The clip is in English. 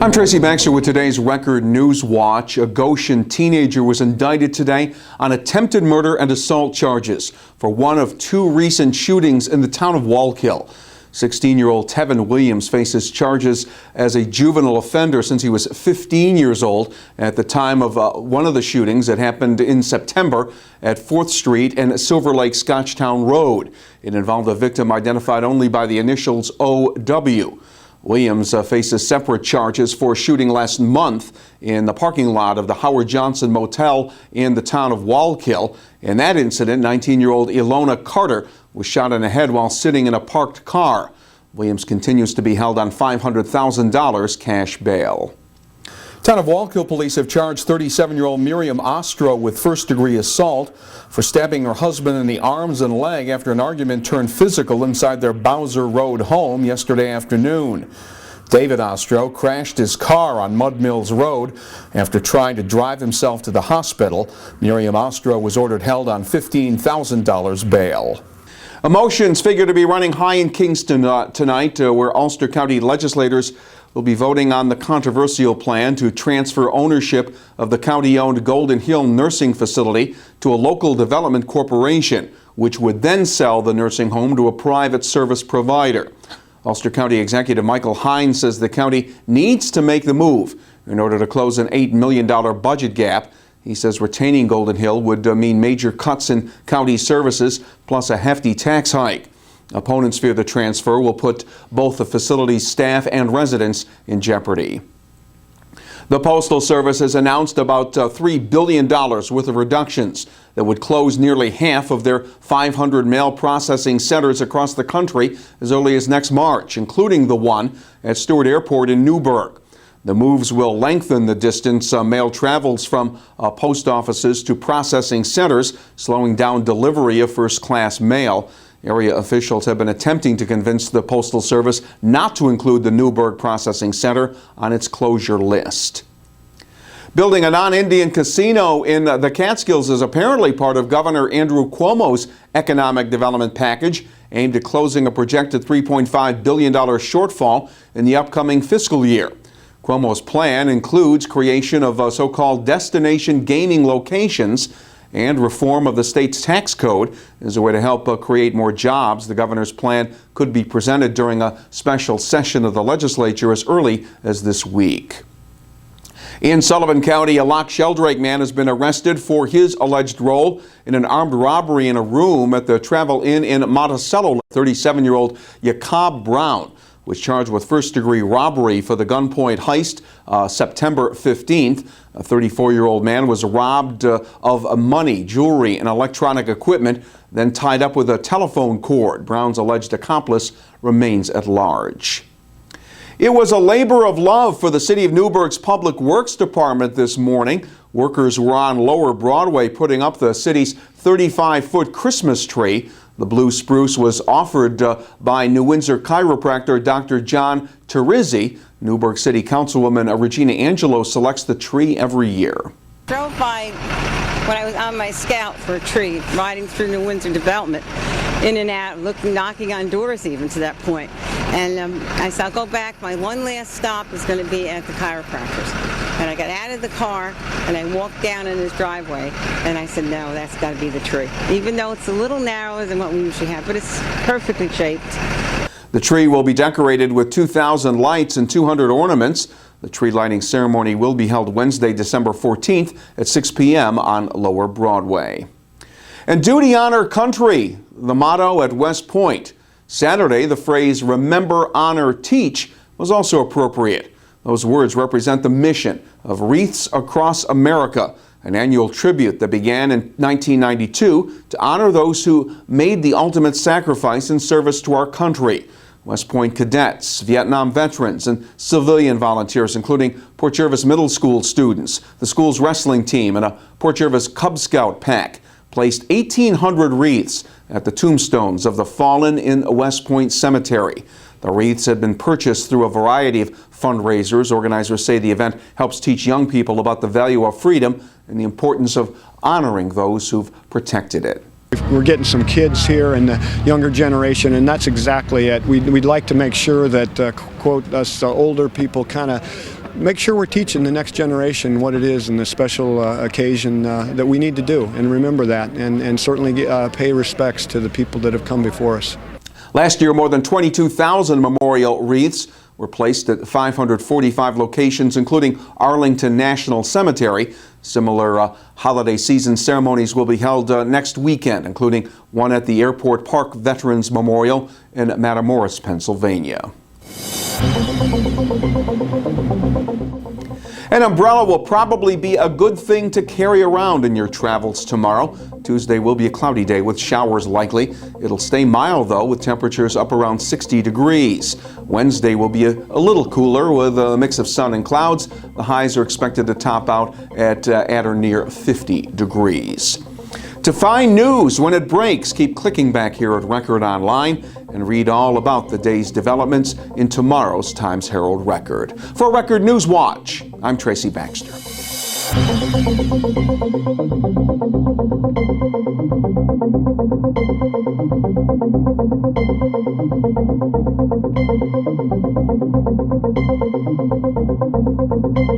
I'm Tracy Baxter with today's Record Newswatch. A Goshen teenager was indicted today on attempted murder and assault charges for one of two recent shootings in the town of Wallkill. 16-year-old Tevin Williams faces charges as a juvenile offender since he was 15 years old at the time of one of the shootings that happened in September at 4th Street and Silver Lake Scotchtown Road. It involved a victim identified only by the initials OW. Williams faces separate charges for shooting last month in the parking lot of the Howard Johnson Motel in the town of Wallkill. In that incident, 19-year-old Ilona Carter was shot in the head while sitting in a parked car. Williams continues to be held on $500,000 cash bail. Town of Wallkill police have charged 37-year-old Miriam Ostro with first-degree assault for stabbing her husband in the arms and leg after an argument turned physical inside their Bowser Road home yesterday afternoon. David Ostro crashed his car on Mud Mills Road after trying to drive himself to the hospital. Miriam Ostro was ordered held on $15,000 bail. Emotions figure to be running high in Kingston tonight, where Ulster County legislators will be voting on the controversial plan to transfer ownership of the county-owned Golden Hill nursing facility to a local development corporation, which would then sell the nursing home to a private service provider. Ulster County Executive Michael Hines says the county needs to make the move in order to close an $8 million budget gap. He says retaining Golden Hill would mean major cuts in county services plus a hefty tax hike. Opponents fear the transfer will put both the facility's staff and residents in jeopardy. The Postal Service has announced about $3 billion worth of reductions that would close nearly half of their 500 mail processing centers across the country as early as next March, including the one at Stewart Airport in Newburgh. The moves will lengthen the distance mail travels from post offices to processing centers, slowing down delivery of first-class mail. Area officials have been attempting to convince the Postal Service not to include the Newbergh Processing Center on its closure list. Building a non-Indian casino in the Catskills is apparently part of Governor Andrew Cuomo's economic development package aimed at closing a projected $3.5 billion shortfall in the upcoming fiscal year. Cuomo's plan includes creation of so-called destination gaming locations and reform of the state's tax code as a way to help create more jobs. The governor's plan could be presented during a special session of the legislature as early as this week. In Sullivan County, a Loch Sheldrake man has been arrested for his alleged role in an armed robbery in a room at the Travel Inn in Monticello. 37-year-old Jacob Brown was charged with first-degree robbery for the gunpoint heist September 15th. A 34-year-old man was robbed of money, jewelry, and electronic equipment, then tied up with a telephone cord. Brown's alleged accomplice remains at large. It was a labor of love for the City of Newburgh's Public Works Department this morning. Workers were on Lower Broadway putting up the city's 35-foot Christmas tree. The blue spruce was offered by New Windsor chiropractor Dr. John Terizzi. Newburgh City Councilwoman Regina Angelo selects the tree every year. Drove by when I was on my scout for a tree, riding through New Windsor development, in and out, looking, knocking on doors even to that point. And I said, I'll go back. My one last stop is going to be at the chiropractor's. And I got out of the car and I walked down in his driveway and I said, no, that's got to be the tree. Even though it's a little narrower than what we usually have, but it's perfectly shaped. The tree will be decorated with 2,000 lights and 200 ornaments. The tree lighting ceremony will be held Wednesday, December 14th at 6 p.m. on Lower Broadway. And duty, honor, country, the motto at West Point. Saturday, the phrase remember, honor, teach was also appropriate. Those words represent the mission of Wreaths Across America, an annual tribute that began in 1992 to honor those who made the ultimate sacrifice in service to our country. West Point cadets, Vietnam veterans, and civilian volunteers, including Port Jervis Middle School students, the school's wrestling team, and a Port Jervis Cub Scout pack, placed 1,800 wreaths at the tombstones of the fallen in West Point Cemetery. The wreaths had been purchased through a variety of fundraisers. Organizers say the event helps teach young people about the value of freedom and the importance of honoring those who've protected it. We're getting some kids here and the younger generation, and that's exactly it. We'd like to make sure that, quote, us older people kind of make sure we're teaching the next generation what it is and the special occasion that we need to do, and remember that, and certainly pay respects to the people that have come before us. Last year, more than 22,000 memorial wreaths were placed at 545 locations, including Arlington National Cemetery. Similar holiday season ceremonies will be held next weekend, including one at the Airport Park Veterans Memorial in Matamoros, Pennsylvania. An umbrella will probably be a good thing to carry around in your travels tomorrow. Tuesday will be a cloudy day with showers likely. It'll stay mild, though, with temperatures up around 60 degrees. Wednesday will be a little cooler with a mix of sun and clouds. The highs are expected to top out at or near 50 degrees. To find news when it breaks, keep clicking back here at Record Online and read all about the day's developments in tomorrow's Times-Herald Record. For Record Newswatch, I'm Tracy Baxter.